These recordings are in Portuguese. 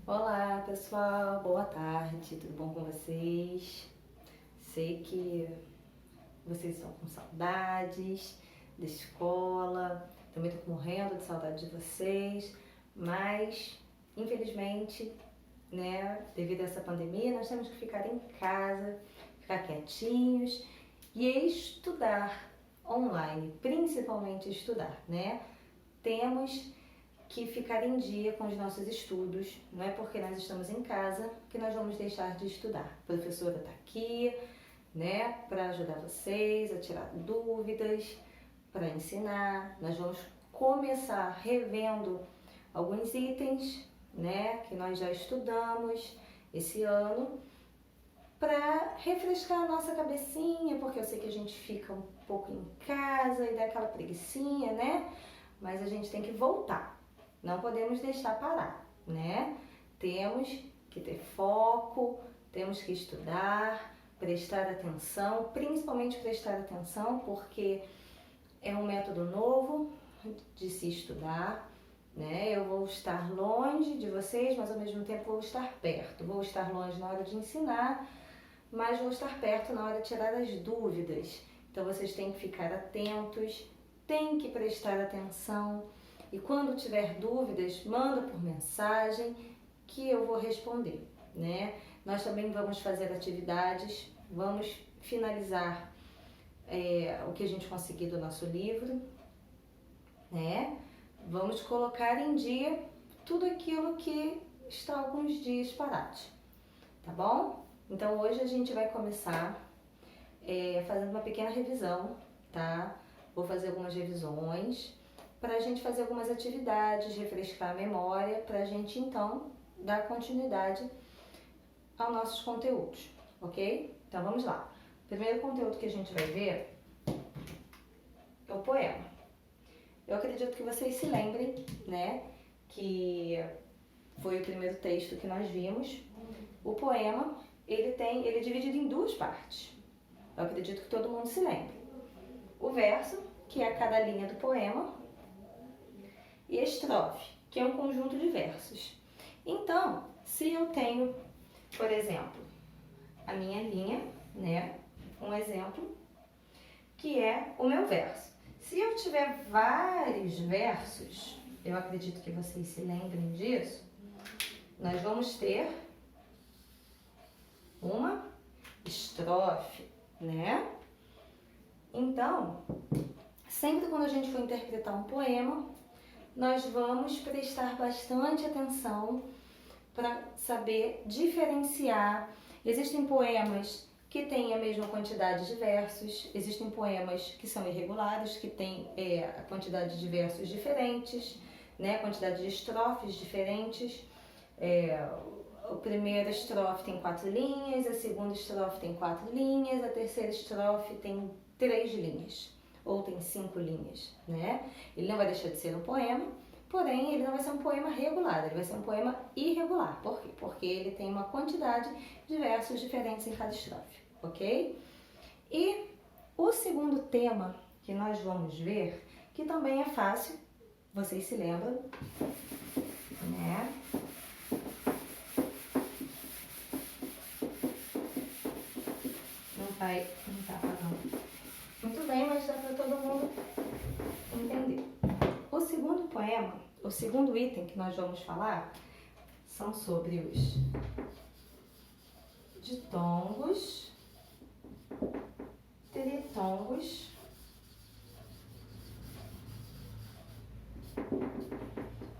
Olá pessoal, boa tarde, tudo bom com vocês? Sei que vocês estão com saudades da escola, também estou morrendo de saudade de vocês, mas infelizmente, né, devido a essa pandemia, nós temos que ficar em casa, ficar quietinhos e estudar online, principalmente estudar, né? Temos que ficar em dia com os nossos estudos. Não é porque nós estamos em casa que nós vamos deixar de estudar. A professora está aqui, né, para ajudar vocês a tirar dúvidas, para ensinar. Nós vamos começar revendo alguns itens, né, que nós já estudamos esse ano, para refrescar a nossa cabecinha, porque eu sei que a gente fica um pouco em casa e dá aquela preguicinha, né? Mas a gente tem que voltar. Não podemos deixar parar, né? Temos que ter foco, temos que estudar, prestar atenção, principalmente prestar atenção, porque é um método novo de se estudar, né? Eu vou estar longe de vocês, mas ao mesmo tempo vou estar perto. Vou estar longe na hora de ensinar, mas vou estar perto na hora de tirar as dúvidas. Então vocês têm que ficar atentos, têm que prestar atenção. E quando tiver dúvidas, manda por mensagem que eu vou responder, né? Nós também vamos fazer atividades, vamos finalizar o que a gente conseguir do nosso livro, né? Vamos colocar em dia tudo aquilo que está alguns dias parados, tá bom? Então hoje a gente vai começar fazendo uma pequena revisão, tá? Vou fazer algumas revisões para a gente fazer algumas atividades, refrescar a memória, para a gente então dar continuidade aos nossos conteúdos, ok? Então vamos lá. O primeiro conteúdo que a gente vai ver é o poema. Eu acredito que vocês se lembrem, né, que foi o primeiro texto que nós vimos. O poema, ele é dividido em duas partes. Eu acredito que todo mundo se lembre. O verso, que é cada linha do poema, e estrofe, que é um conjunto de versos. Então, se eu tenho, por exemplo, a minha linha, né, um exemplo, que é o meu verso. Se eu tiver vários versos, eu acredito que vocês se lembrem disso, nós vamos ter uma estrofe, né? Então, sempre quando a gente for interpretar um poema, nós vamos prestar bastante atenção para saber diferenciar. Existem poemas que têm a mesma quantidade de versos, existem poemas que são irregulares, que têm a quantidade de versos diferentes, né? A quantidade de estrofes diferentes. A primeira estrofe tem 4 linhas, a segunda estrofe tem 4 linhas, a terceira estrofe tem 3 linhas. Ou tem 5 linhas, né? Ele não vai deixar de ser um poema, porém ele não vai ser um poema regular, ele vai ser um poema irregular. Por quê? Porque ele tem uma quantidade de versos diferentes em cada estrofe, ok? E o segundo tema que nós vamos ver, que também é fácil, vocês se lembram, né? Não tá apagando. Muito bem, mas dá para todo mundo entender. O segundo poema, o segundo item que nós vamos falar, são sobre os ditongos, tritongos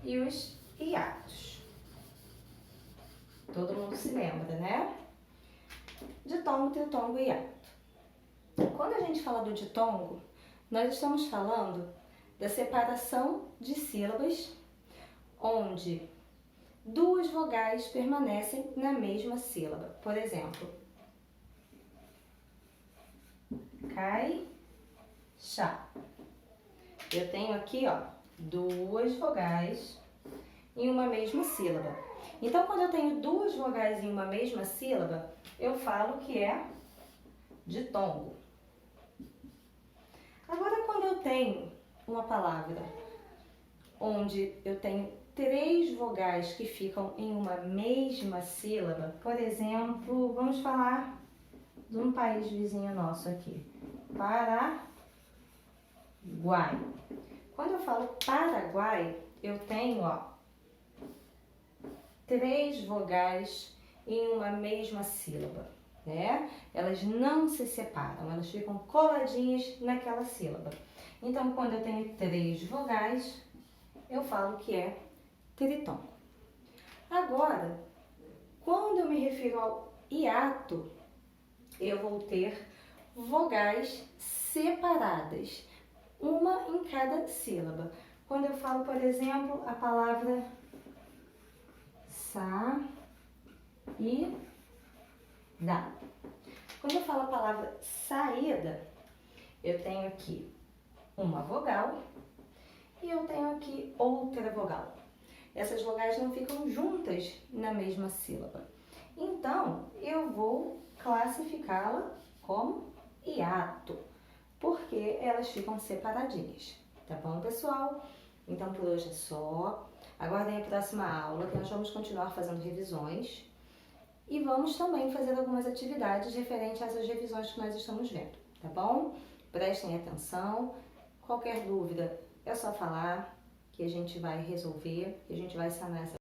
e os hiatos. Todo mundo se lembra, né? Ditongo, tritongo e hiato. Quando a gente fala do ditongo, nós estamos falando da separação de sílabas, onde 2 vogais permanecem na mesma sílaba. Por exemplo, cai, chá. Eu tenho aqui, ó, 2 vogais em uma mesma sílaba. Então, quando eu tenho 2 vogais em uma mesma sílaba, eu falo que é ditongo. Agora, quando eu tenho uma palavra onde eu tenho 3 vogais que ficam em uma mesma sílaba, por exemplo, vamos falar de um país vizinho nosso aqui, Paraguai. Quando eu falo Paraguai, eu tenho, 3 vogais em uma mesma sílaba, né? Elas não se separam, elas ficam coladinhas naquela sílaba. Então, quando eu tenho 3 vogais, eu falo que é tritongo. Agora, quando eu me refiro ao hiato, eu vou ter vogais separadas, uma em cada sílaba. Quando eu falo, por exemplo, a palavra saída. Quando eu falo a palavra saída, eu tenho aqui uma vogal e eu tenho aqui outra vogal. Essas vogais não ficam juntas na mesma sílaba. Então, eu vou classificá-la como hiato, porque elas ficam separadinhas. Tá bom, pessoal? Então, por hoje é só. Aguardem a próxima aula, que nós vamos continuar fazendo revisões. E vamos também fazer algumas atividades referentes a essas revisões que nós estamos vendo, tá bom? Prestem atenção. Qualquer dúvida é só falar que a gente vai resolver, que a gente vai sanar essa